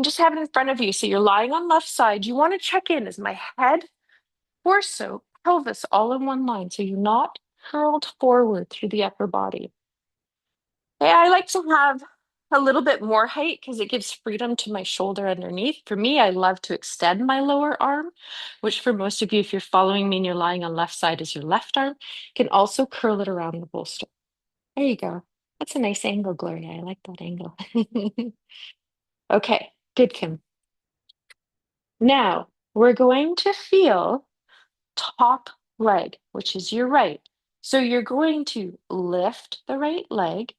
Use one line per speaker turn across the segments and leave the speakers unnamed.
can just have it in front of you. So you're lying on left side. You want to check in. Is my head, torso, pelvis all in one line? So you're not curled forward through the upper body. Okay, I like to have a little bit more height because it gives freedom to my shoulder underneath. For me, I love to extend my lower arm, which for most of you, if you're following me and you're lying on left side, is your left arm. You can also curl it around the bolster. There you go. That's a nice angle, Gloria. I like that angle. Okay, good, Kim. Now we're going to feel top leg, which is your right. So you're going to lift the right leg,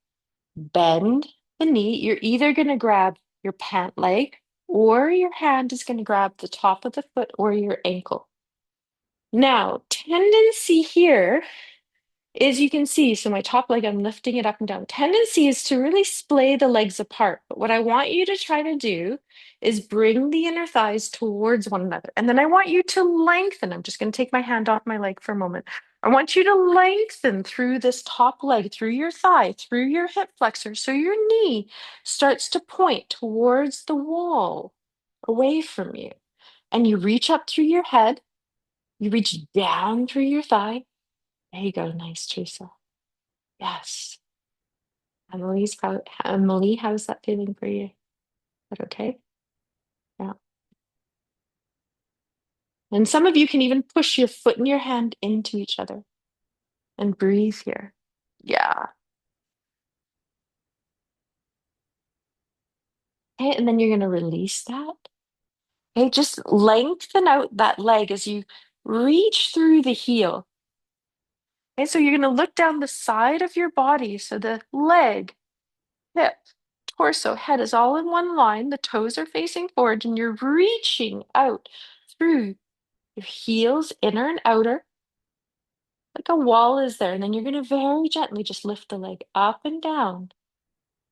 bend the knee. You're either going to grab your pant leg or your hand is going to grab the top of the foot or your ankle. Now, tendency here is you can see, so my top leg, I'm lifting it up and down. Tendency is to really splay the legs apart. But what I want you to try to do is bring the inner thighs towards one another. And then I want you to lengthen. I'm just going to take my hand off my leg for a moment. I want you to lengthen through this top leg, through your thigh, through your hip flexor. So your knee starts to point towards the wall away from you. And you reach up through your head. You reach down through your thigh. There you go. Nice, Teresa. Yes. Emily, how's that feeling for you? Is that okay? Yeah. And some of you can even push your foot and your hand into each other and breathe here. Yeah. Okay, and then you're going to release that. Okay, just lengthen out that leg as you reach through the heel. Okay, so you're going to look down the side of your body. So the leg, hip, torso, head is all in one line. The toes are facing forward, and you're reaching out through your heels, inner and outer, like a wall is there. And then you're going to very gently just lift the leg up and down.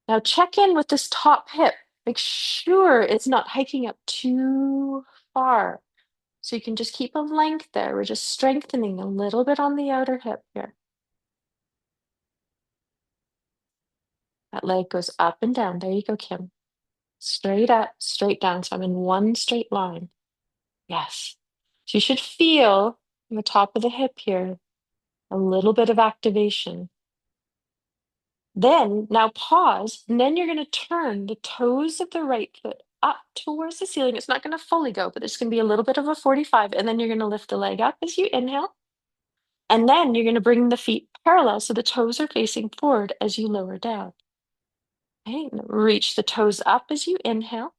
Now check in with this top hip. Make sure it's not hiking up too far. So you can just keep a length there. We're just strengthening a little bit on the outer hip here. That leg goes up and down. There you go, Kim. Straight up, straight down. So I'm in one straight line. Yes. So you should feel on the top of the hip here a little bit of activation. Then now pause, and then you're going to turn the toes of the right foot up towards the ceiling. It's not going to fully go, but there's going to be a little bit of a 45, and then you're going to lift the leg up as you inhale. And then you're going to bring the feet parallel so the toes are facing forward as you lower down. Okay, reach the toes up as you inhale.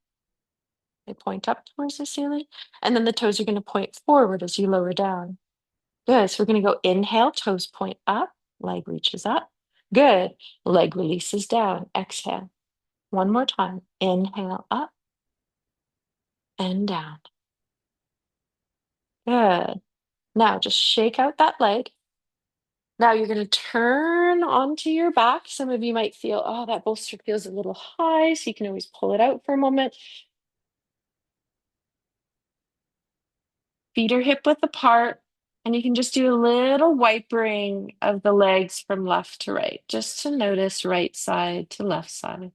They point up towards the ceiling, and then the toes are going to point forward as you lower down. Good. So we're going to go inhale, toes point up, leg reaches up. Good. Leg releases down. Exhale. One more time. Inhale up and down. Good. Now just shake out that leg. Now you're going to turn onto your back. Some of you might feel, oh, that bolster feels a little high, so you can always pull it out for a moment. Feet are hip width apart, and you can just do a little wipering of the legs from left to right, just to notice right side to left side.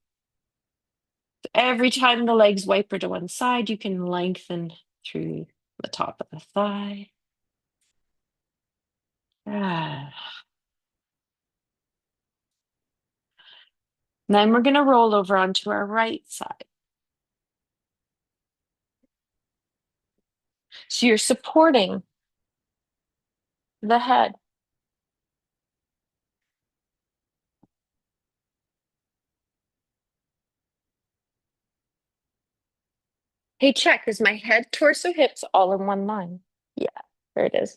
Every time the legs wiper to one side, you can lengthen through the top of the thigh. Ah. Then we're going to roll over onto our right side. So you're supporting the head. Hey, check, is my head, torso, hips all in one line? Yeah, there it is.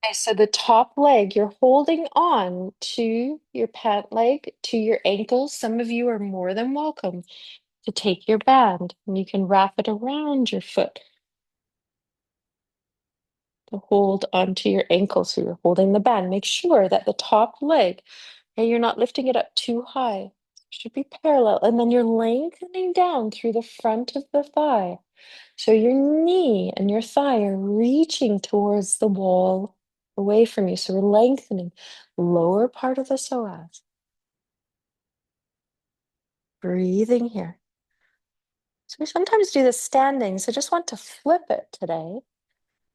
Okay, so the top leg, you're holding on to your pant leg, to your ankles. Some of you are more than welcome to take your band and you can wrap it around your foot to hold onto your ankle. So you're holding the band. Make sure that the top leg, and you're not lifting it up too high. Should be parallel. And then you're lengthening down through the front of the thigh. So your knee and your thigh are reaching towards the wall away from you. So we're lengthening lower part of the psoas. Breathing here. So we sometimes do this standing. So just want to flip it today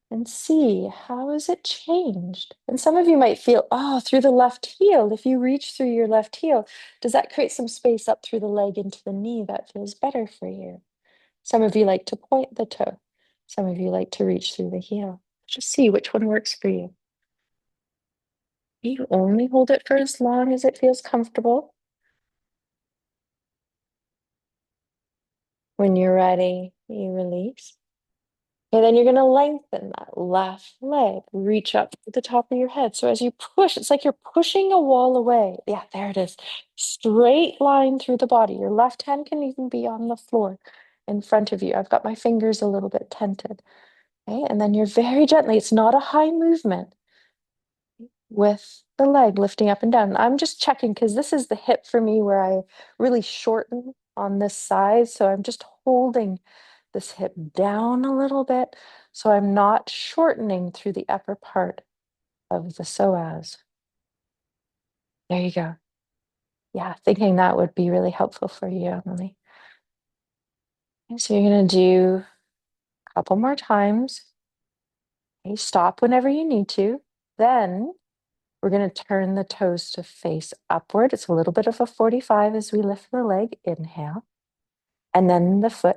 and see how has it changed. And some of you might feel, oh, through the left heel. If you reach through your left heel, does that create some space up through the leg into the knee? That feels better for you. Some of you like to point the toe. Some of you like to reach through the heel. Just see which one works for you. You only hold it for as long as it feels comfortable. When you're ready, you release. And then you're going to lengthen that left leg, reach up to the top of your head. So as you push, it's like you're pushing a wall away. Yeah, there it is. Straight line through the body. Your left hand can even be on the floor in front of you. I've got my fingers a little bit tented. Okay, and then you're very gently, it's not a high movement with the leg lifting up and down. I'm just checking because this is the hip for me where I really shorten on this side. So I'm just holding this hip down a little bit. So I'm not shortening through the upper part of the psoas. There you go. Yeah, thinking that would be really helpful for you, Emily. Okay, so you're going to do a couple more times. Okay, stop whenever you need to. Then we're going to turn the toes to face upward. It's a little bit of a 45 as we lift the leg. Inhale. And then the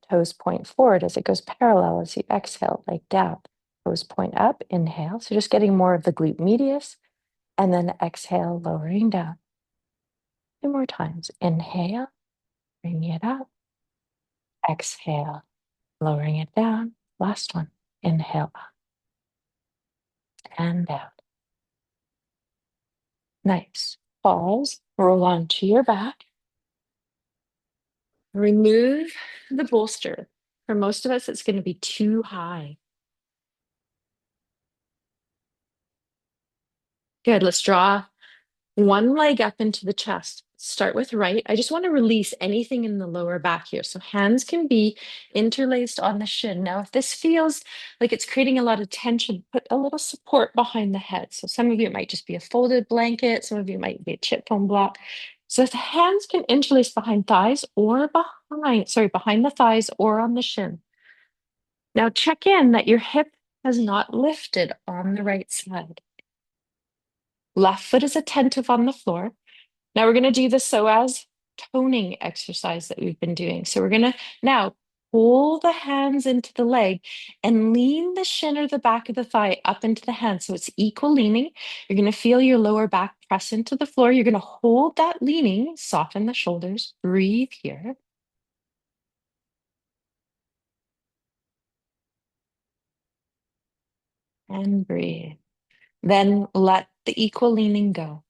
toes point forward as it goes parallel as you exhale, leg down. Toes point up, inhale. So just getting more of the glute medius. And then exhale, lowering down. Two more times. Inhale, bring it up. Exhale, lowering it down. Last one. Inhale up and down. Nice. Pause, roll onto your back. Remove the bolster. For most of us, it's going to be too high. Good. Let's draw one leg up into the chest. Start with right. I just want to release anything in the lower back here. So hands can be interlaced on the shin. Now, if this feels like it's creating a lot of tension, put a little support behind the head. So some of you, it might just be a folded blanket. Some of you might be a chip foam block. So if the hands can interlace behind thighs or behind the thighs or on the shin. Now check in that your hip has not lifted on the right side. Left foot is attentive on the floor. Now we're going to do the psoas toning exercise that we've been doing. So we're going to now pull the hands into the leg and lean the shin or the back of the thigh up into the hand. So it's equal leaning. You're going to feel your lower back press into the floor. You're going to hold that leaning, soften the shoulders, breathe here. And breathe. Then let the equal leaning go.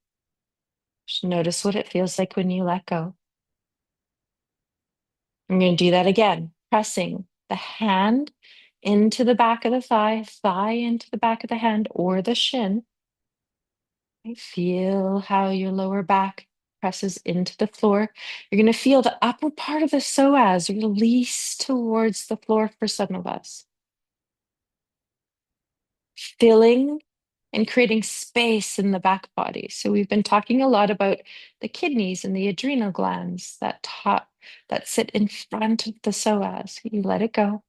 Just notice what it feels like when you let go. I'm going to do that again, pressing the hand into the back of the thigh, thigh into the back of the hand or the shin. Feel how your lower back presses into the floor. You're going to feel the upper part of the psoas release towards the floor for some of us. Filling and creating space in the back body. So we've been talking a lot about the kidneys and the adrenal glands that sit in front of the psoas. You let it go.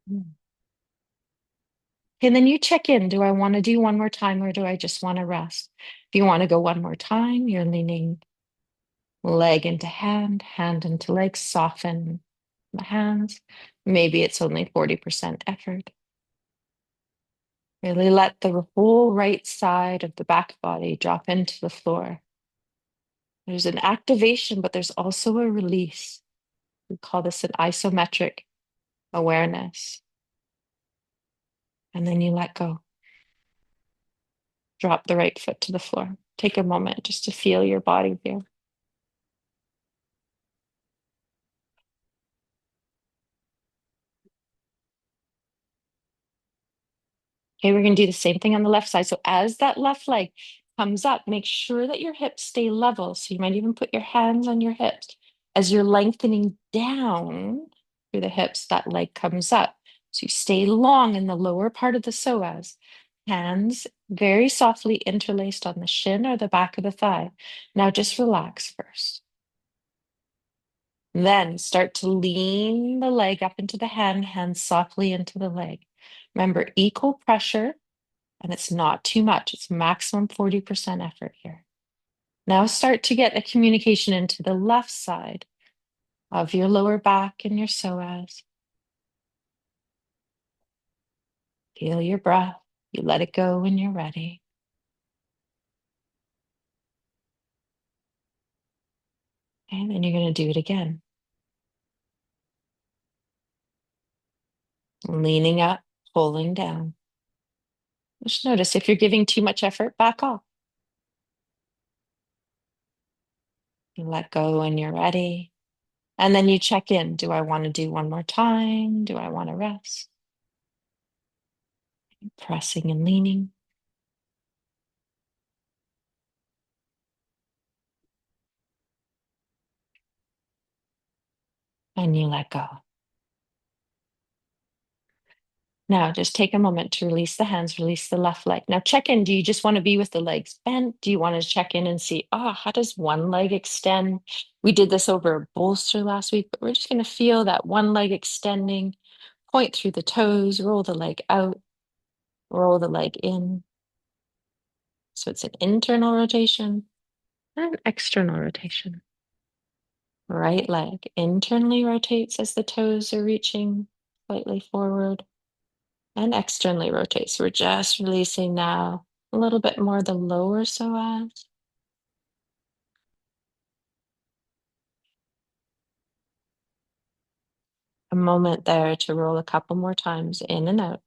And then you check in. Do I want to do one more time or do I just want to rest? If you want to go one more time, you're leaning leg into hand, hand into leg, soften the hands. Maybe it's only 40% effort. Really let the whole right side of the back body drop into the floor. There's an activation, but there's also a release. We call this an isometric awareness. And then you let go. Drop the right foot to the floor. Take a moment just to feel your body here. Okay, we're going to do the same thing on the left side. So as that left leg comes up, make sure that your hips stay level. So you might even put your hands on your hips. As you're lengthening down through the hips, that leg comes up. So you stay long in the lower part of the psoas. Hands very softly interlaced on the shin or the back of the thigh. Now just relax first. Then start to lean the leg up into the hand, hands softly into the leg. Remember, equal pressure, and it's not too much. It's maximum 40% effort here. Now start to get a communication into the left side of your lower back and your psoas. Feel your breath. You let it go when you're ready. And then you're going to do it again. Leaning up, pulling down. Just notice if you're giving too much effort, back off. You let go when you're ready. And then you check in. Do I want to do one more time? Do I want to rest? Pressing and leaning. And you let go. Now just take a moment to release the hands, release the left leg. Now check in. Do you just want to be with the legs bent? Do you want to check in and see, how does one leg extend? We did this over a bolster last week, but we're just going to feel that one leg extending, point through the toes, roll the leg out, roll the leg in. So it's an internal rotation and an external rotation. Right leg internally rotates as the toes are reaching slightly forward and externally rotates. So we're just releasing now a little bit more the lower psoas. A moment there to roll a couple more times in and out.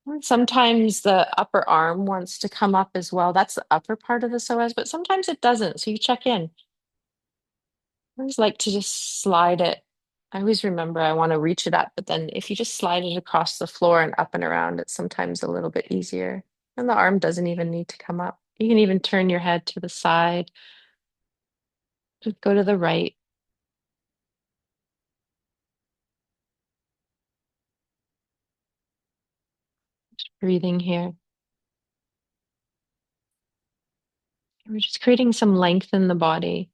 And sometimes the upper arm wants to come up as well. That's the upper part of the psoas, but sometimes it doesn't. So you check in. I always like to just slide it. I always remember I want to reach it up, but then if you just slide it across the floor and up and around, it's sometimes a little bit easier. And the arm doesn't even need to come up. You can even turn your head to the side, just go to the right. Just breathing here. We're just creating some length in the body,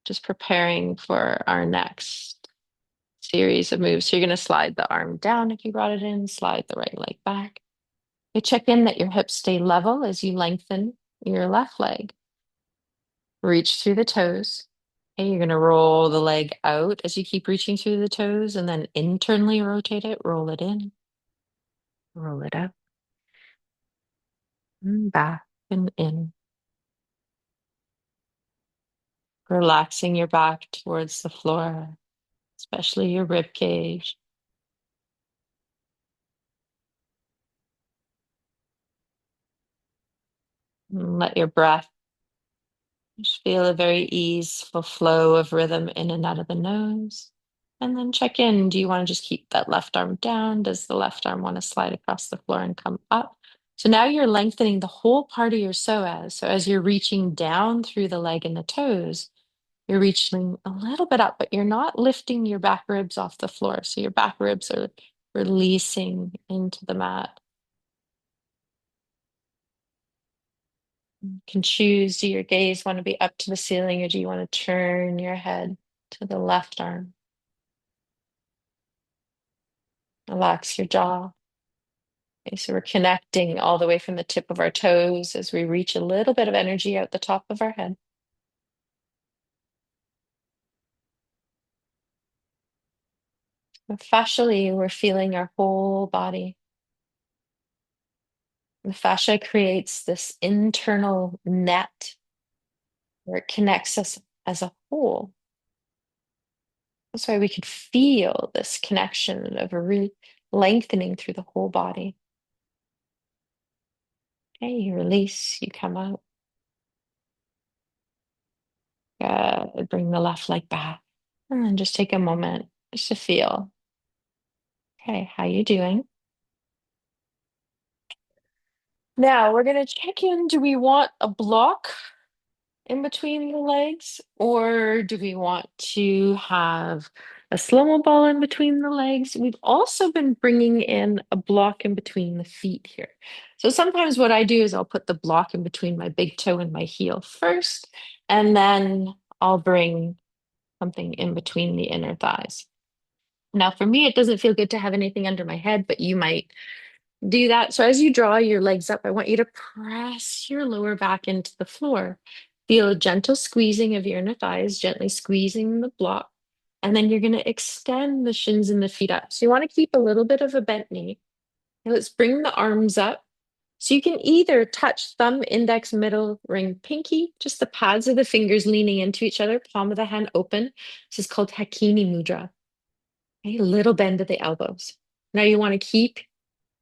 just preparing for our next series of moves. So you're going to slide the arm down if you brought it in, slide the right leg back. You check in that your hips stay level as you lengthen your left leg. Reach through the toes. Okay, you're going to roll the leg out as you keep reaching through the toes and then internally rotate it, roll it in, roll it up, and back and in. Relaxing your back towards the floor, especially your rib cage. And let your breath just feel a very easeful flow of rhythm in and out of the nose. And then check in. Do you want to just keep that left arm down? Does the left arm want to slide across the floor and come up? So now you're lengthening the whole part of your psoas. So as you're reaching down through the leg and the toes, you're reaching a little bit up, but you're not lifting your back ribs off the floor. So your back ribs are releasing into the mat. You can choose, do your gaze want to be up to the ceiling or do you want to turn your head to the left arm? Relax your jaw. Okay, so we're connecting all the way from the tip of our toes as we reach a little bit of energy out the top of our head. And fascially, we're feeling our whole body. The fascia creates this internal net where it connects us as a whole. That's why we could feel this connection of a lengthening through the whole body. Okay, you release, you come out. Bring the left leg back. And then just take a moment just to feel. Okay, how you doing? Now we're gonna check in. Do we want a block in between the legs, or do we want to have a slow-mo ball in between the legs? We've also been bringing in a block in between the feet here. So sometimes what I do is I'll put the block in between my big toe and my heel first, and then I'll bring something in between the inner thighs. Now, for me, it doesn't feel good to have anything under my head, but you might do that. So as you draw your legs up, I want you to press your lower back into the floor. Feel a gentle squeezing of your inner thighs, gently squeezing the block. And then you're going to extend the shins and the feet up. So you want to keep a little bit of a bent knee. Now let's bring the arms up. So you can either touch thumb, index, middle, ring, pinky, just the pads of the fingers leaning into each other, palm of the hand open. This is called Hakini Mudra. Okay, a little bend at the elbows. Now you want to keep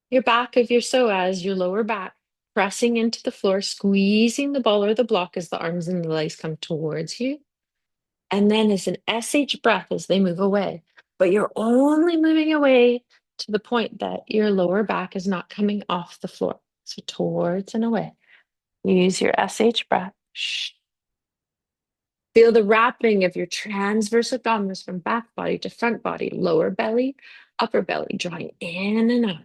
your back of your psoas, your lower back, pressing into the floor, squeezing the ball or the block as the arms and the legs come towards you. And then as an SH breath as they move away. But you're only moving away to the point that your lower back is not coming off the floor. So towards and away. Use your SH breath. Shh. Feel the wrapping of your transverse abdominis from back body to front body, lower belly, upper belly, drawing in and out.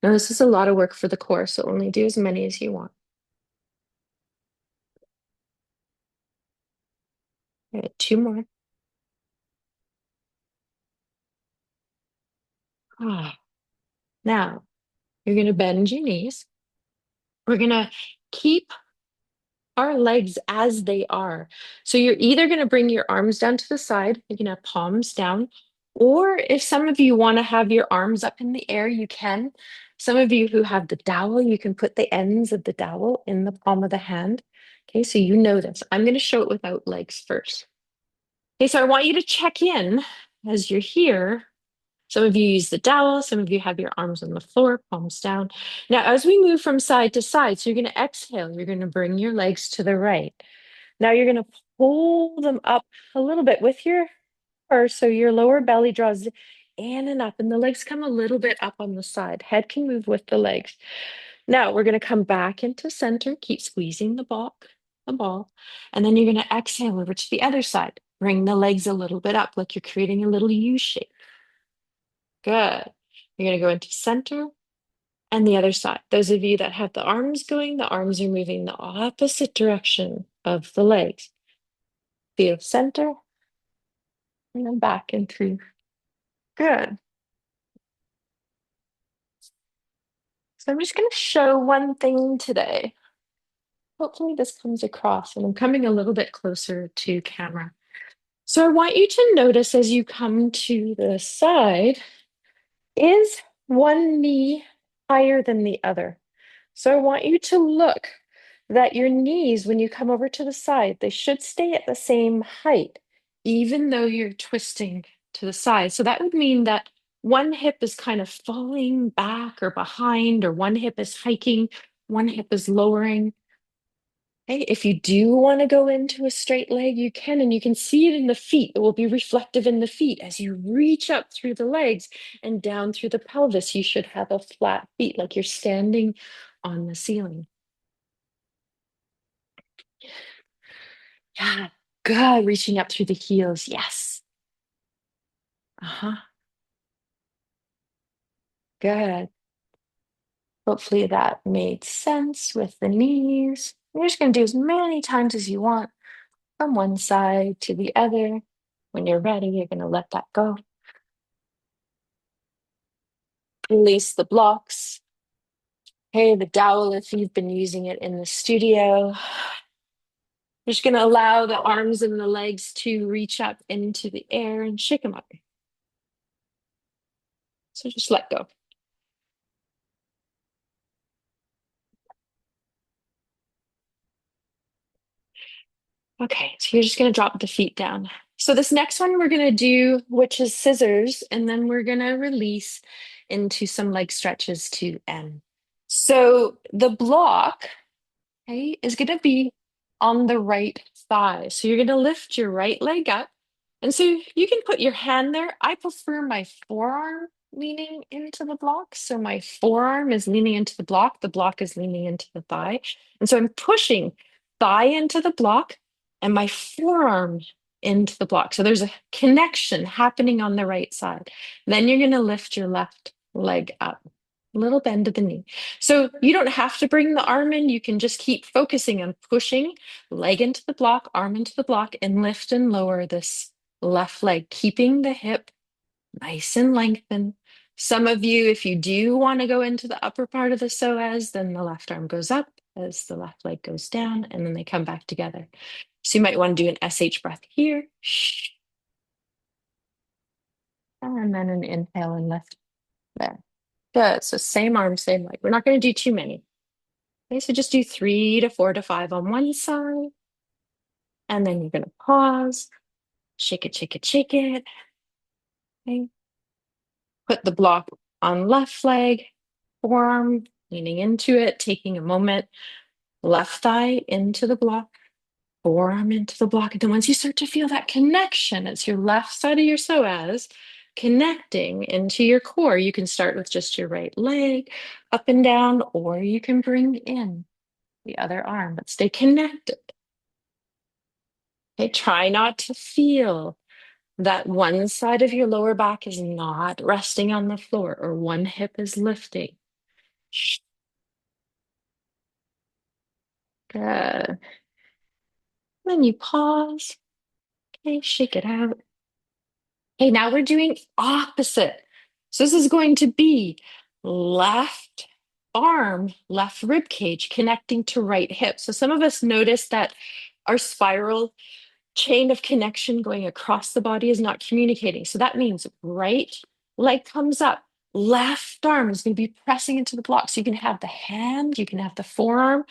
Now, this is a lot of work for the core, so only do as many as you want. Okay, two more. Ah. Now, you're going to bend your knees. We're going to keep our legs as they are. So you're either going to bring your arms down to the side, you're going to have palms down, or if some of you want to have your arms up in the air, you can. Some of you who have the dowel, you can put the ends of the dowel in the palm of the hand. Okay, so you know this. I'm going to show it without legs first. Okay, so I want you to check in as you're here. Some of you use the dowel, some of you have your arms on the floor, palms down. Now, as we move from side to side, so you're going to exhale, you're going to bring your legs to the right. Now, you're going to pull them up a little bit with your core, so your lower belly draws in and up, and the legs come a little bit up on the side. Head can move with the legs. Now, we're going to come back into center, keep squeezing the ball, and then you're going to exhale over to the other side. Bring the legs a little bit up, like you're creating a little U shape. Good. You're going to go into center and the other side. Those of you that have the arms going, the arms are moving the opposite direction of the legs. Feel center and then back and through. Good. So I'm just going to show one thing today. Hopefully this comes across, and I'm coming a little bit closer to camera. So I want you to notice as you come to the side, is one knee higher than the other? So I want you to look that your knees, when you come over to the side, they should stay at the same height, even though you're twisting to the side. So that would mean that one hip is kind of falling back or behind, or one hip is hiking, one hip is lowering. Okay, if you do want to go into a straight leg, you can, and you can see it in the feet. It will be reflective in the feet. As you reach up through the legs and down through the pelvis, you should have a flat feet, like you're standing on the ceiling. Yeah, good. Reaching up through the heels. Yes. Uh-huh. Good. Hopefully that made sense with the knees. You're just going to do as many times as you want from one side to the other. When you're ready, you're going to let that go. Release the blocks. Okay, the dowel if you've been using it in the studio. You're just going to allow the arms and the legs to reach up into the air and shake them up. So just let go. Okay, so you're just going to drop the feet down. So this next one we're going to do, which is scissors, and then we're going to release into some leg stretches to end. So the block, okay, is going to be on the right thigh. So you're going to lift your right leg up. And so you can put your hand there. I prefer my forearm leaning into the block. So my forearm is leaning into the block is leaning into the thigh. And so I'm pushing thigh into the block and my forearm into the block. So there's a connection happening on the right side. Then you're going to lift your left leg up, little bend of the knee. So you don't have to bring the arm in. You can just keep focusing on pushing leg into the block, arm into the block, and lift and lower this left leg, keeping the hip nice and lengthened. Some of you, if you do want to go into the upper part of the psoas, then the left arm goes up as the left leg goes down, and then they come back together. So you might want to do an SH breath here. And then an inhale and lift there. Good. So same arm, same leg. We're not going to do too many. Okay, so just do 3 to 4 to 5 on one side. And then you're going to pause, shake it, shake it, shake it. Okay. Put the block on left leg, forearm leaning into it, taking a moment, left thigh into the block, forearm into the block. And then once you start to feel that connection, it's your left side of your psoas connecting into your core. You can start with just your right leg up and down, or you can bring in the other arm, but stay connected. Okay, try not to feel that one side of your lower back is not resting on the floor or one hip is lifting. Good. Then you pause. Okay, shake it out. Okay, now we're doing opposite. So this is going to be left arm, left rib cage connecting to right hip. So some of us notice that our spiral chain of connection going across the body is not communicating. So that means right leg comes up, left arm is going to be pressing into the block. So you can have the hand, you can have the forearm.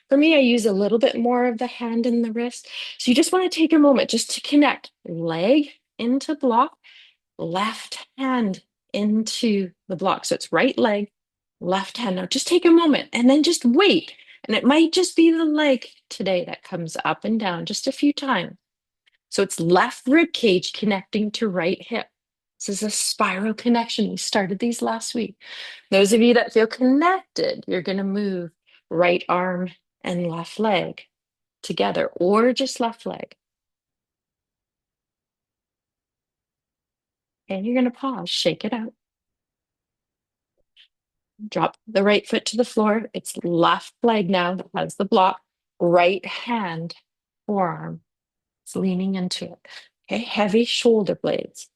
For me, I use a little bit more of the hand and the wrist. So you just want to take a moment just to connect leg into block, left hand into the block. So it's right leg, left hand. Now just take a moment and then just wait. And it might just be the leg today that comes up and down just a few times. So it's left rib cage connecting to right hip. This is a spiral connection. We started these last week. Those of you that feel connected, you're going to move right arm and left leg together, or just left leg. And you're going to pause, shake it out. Drop the right foot to the floor. It's left leg now that has the block. Right hand, forearm. It's leaning into it. Okay, heavy shoulder blades.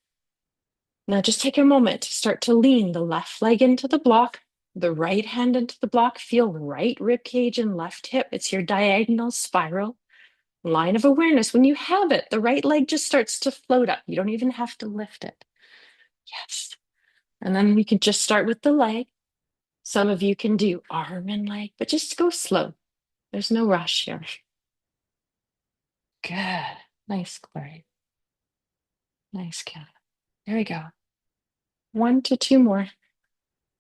Now just take a moment to start to lean the left leg into the block, the right hand into the block. Feel right rib cage and left hip. It's your diagonal spiral line of awareness. When you have it, the right leg just starts to float up. You don't even have to lift it. Yes. And then we can just start with the leg. Some of you can do arm and leg, but just go slow. There's no rush here. Good. Nice, Glory. Nice, Kat. There we go. 1 to 2 more.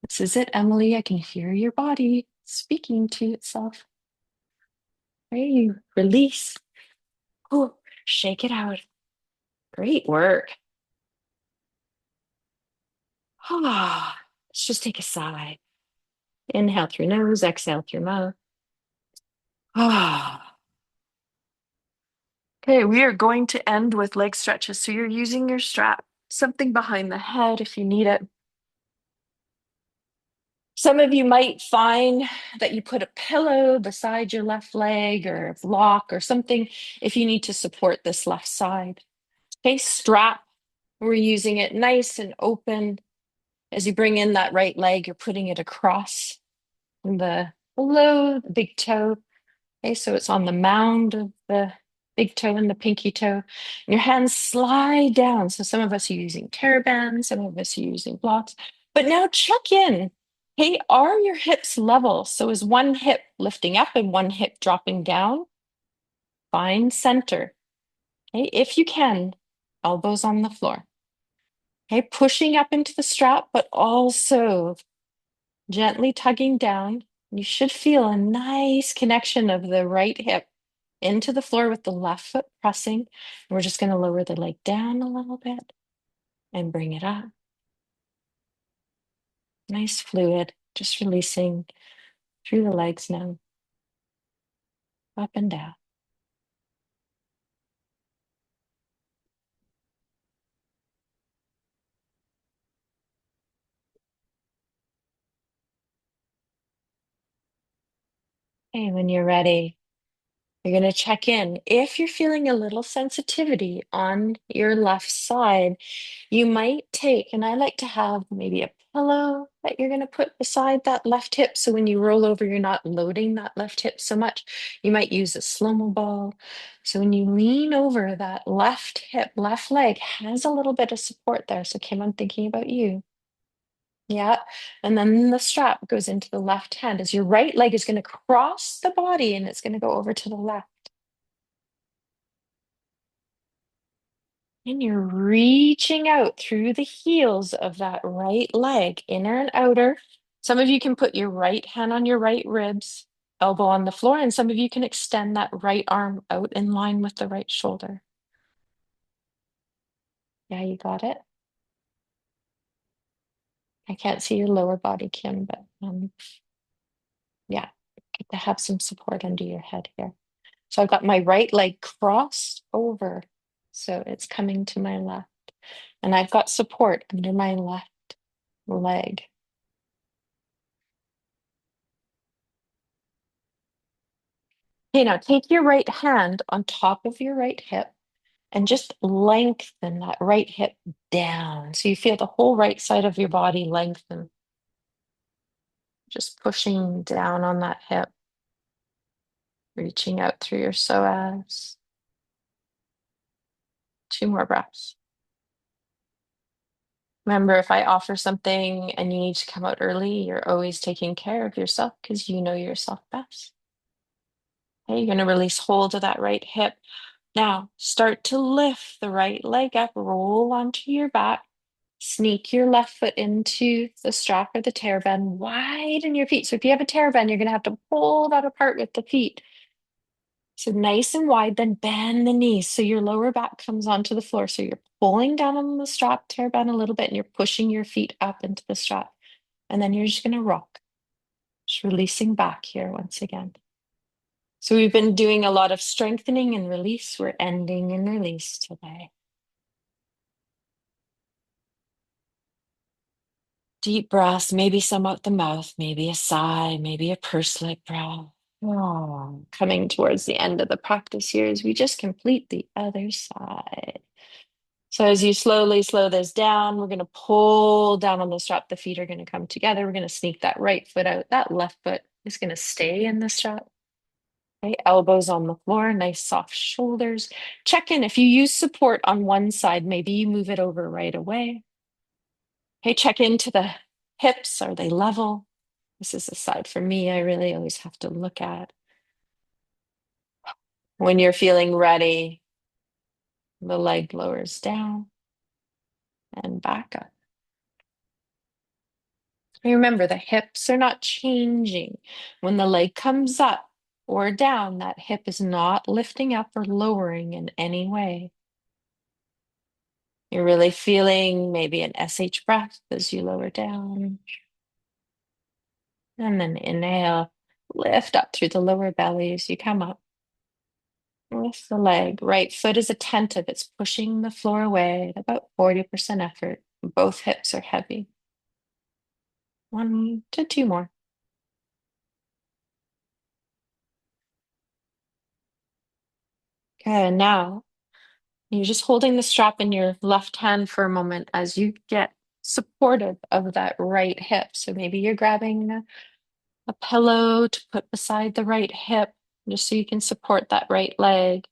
This is it, Emily. I can hear your body speaking to itself. Right? You release. Oh, shake it out. Great work. Ah, let's just take a sigh. Inhale through nose, exhale through mouth. Ah. Okay, we are going to end with leg stretches. So you're using your strap, something behind the head if you need it. Some of you might find that you put a pillow beside your left leg or a block or something if you need to support this left side. Okay, strap. We're using it nice and open. As you bring in that right leg, you're putting it across the below the big toe. Okay, so it's on the mound of the big toe and the pinky toe. And your hands slide down. So some of us are using TheraBand, some of us are using blocks. But now check in. Hey, are your hips level? So is one hip lifting up and one hip dropping down? Find center. Okay, if you can, elbows on the floor. Okay, pushing up into the strap, but also gently tugging down. You should feel a nice connection of the right hip into the floor with the left foot pressing. And we're just going to lower the leg down a little bit and bring it up. Nice fluid, just releasing through the legs now, up and down. Okay, when you're ready, you're going to check in. If you're feeling a little sensitivity on your left side, you might take, and I like to have maybe a pillow that you're going to put beside that left hip. So when you roll over, you're not loading that left hip so much. You might use a slow-mo ball. So when you lean over, that left hip, left leg has a little bit of support there. So Kim, I'm thinking about you. Yeah. And then the strap goes into the left hand as your right leg is going to cross the body and it's going to go over to the left. And you're reaching out through the heels of that right leg, inner and outer. Some of you can put your right hand on your right ribs, elbow on the floor, and some of you can extend that right arm out in line with the right shoulder. Yeah, you got it. I can't see your lower body, Kim, but yeah, good to have some support under your head here. So I've got my right leg crossed over. So it's coming to my left. And I've got support under my left leg. Okay, now take your right hand on top of your right hip and just lengthen that right hip down. So you feel the whole right side of your body lengthen. Just pushing down on that hip, reaching out through your psoas. Two more breaths. Remember, if I offer something and you need to come out early, you're always taking care of yourself because you know yourself best. Okay, you're going to release hold of that right hip. Now, start to lift the right leg up, roll onto your back, sneak your left foot into the strap or the tear bend, widen your feet. So if you have a tear bend, you're going to have to pull that apart with the feet. So nice and wide, then bend the knees. So your lower back comes onto the floor. So you're pulling down on the strap, tear bend a little bit, and you're pushing your feet up into the strap. And then you're just going to rock, just releasing back here once again. So we've been doing a lot of strengthening and release. We're ending in release today. Deep breaths, maybe some out the mouth, maybe a sigh, maybe a purse-like breath. Oh, coming towards the end of the practice here as we just complete the other side. So as you slowly slow this down, we're going to pull down on the strap. The feet are going to come together. We're going to sneak that right foot out. That left foot is going to stay in the strap. Okay, elbows on the floor, nice soft shoulders. Check in. If you use support on one side, maybe you move it over right away. Okay, check into the hips. Are they level? This is a side for me I really always have to look at. When you're feeling ready, the leg lowers down and back up. Remember, the hips are not changing. When the leg comes up or down, that hip is not lifting up or lowering in any way. You're really feeling maybe an SH breath as you lower down. And then inhale, lift up through the lower belly as you come up. Lift the leg. Right foot is attentive. It's pushing the floor away at about 40% effort. Both hips are heavy. 1 to 2 more. Okay, now you're just holding the strap in your left hand for a moment as you get supportive of that right hip. So maybe you're grabbing a pillow to put beside the right hip just so you can support that right leg,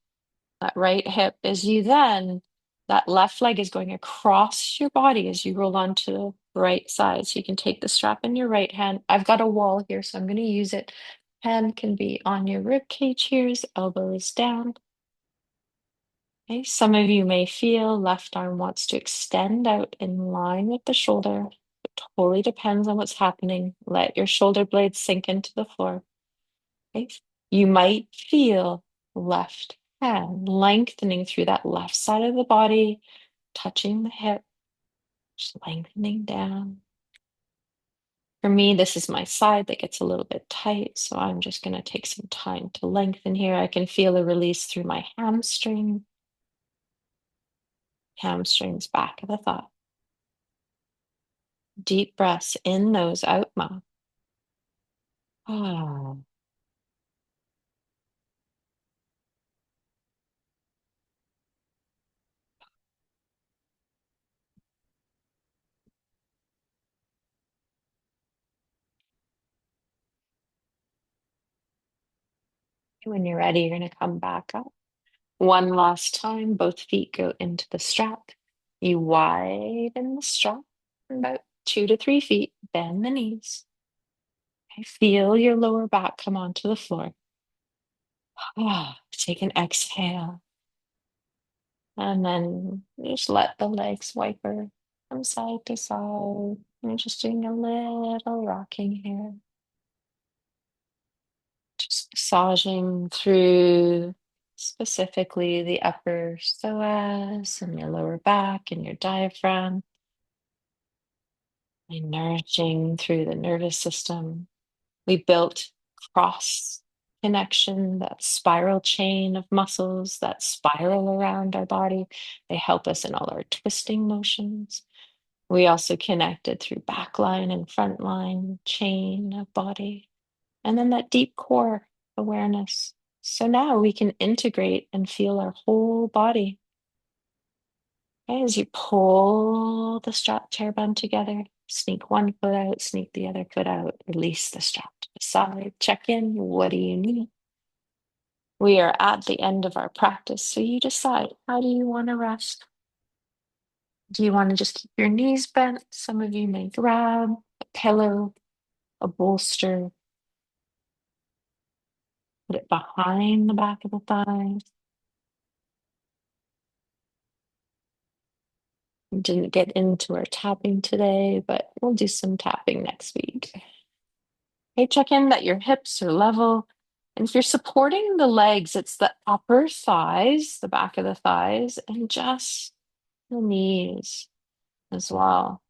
that right hip. As you then, that left leg is going across your body as you roll onto the right side. So you can take the strap in your right hand. I've got a wall here, so I'm going to use it. Hand can be on your rib cage here, as elbow is down. Okay, some of you may feel left arm wants to extend out in line with the shoulder. It totally depends on what's happening. Let your shoulder blades sink into the floor. Okay. You might feel left hand lengthening through that left side of the body, touching the hip, just lengthening down. For me, this is my side that gets a little bit tight, so I'm just going to take some time to lengthen here. I can feel a release through my hamstrings, back of the thigh. Deep breaths in, nose out, mouth. Ah. When you're ready, you're going to come back up. One last time, both feet go into the strap. You widen the strap about 2 to 3 feet, bend the knees. Okay, feel your lower back come onto the floor. Take an exhale. And then just let the legs wiper from side to side. You're just doing a little rocking here. Just massaging through specifically the upper psoas and your lower back and your diaphragm. And nourishing through the nervous system. We built cross connection, that spiral chain of muscles that spiral around our body. They help us in all our twisting motions. We also connected through back line and front line chain of body. And then that deep core awareness. So now we can integrate and feel our whole body. Okay, as you pull the strap tear band together, sneak one foot out, sneak the other foot out, release the strap to the side, check in. What do you need? We are at the end of our practice, so you decide, how do you want to rest? Do you want to just keep your knees bent? Some of you may grab a pillow, a bolster, put it behind the back of the thighs. We didn't get into our tapping today, but we'll do some tapping next week. Okay, check in that your hips are level. And if you're supporting the legs, it's the upper thighs, the back of the thighs, and just the knees as well.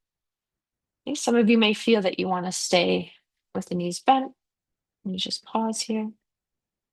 Okay, some of you may feel that you want to stay with the knees bent. You just pause here.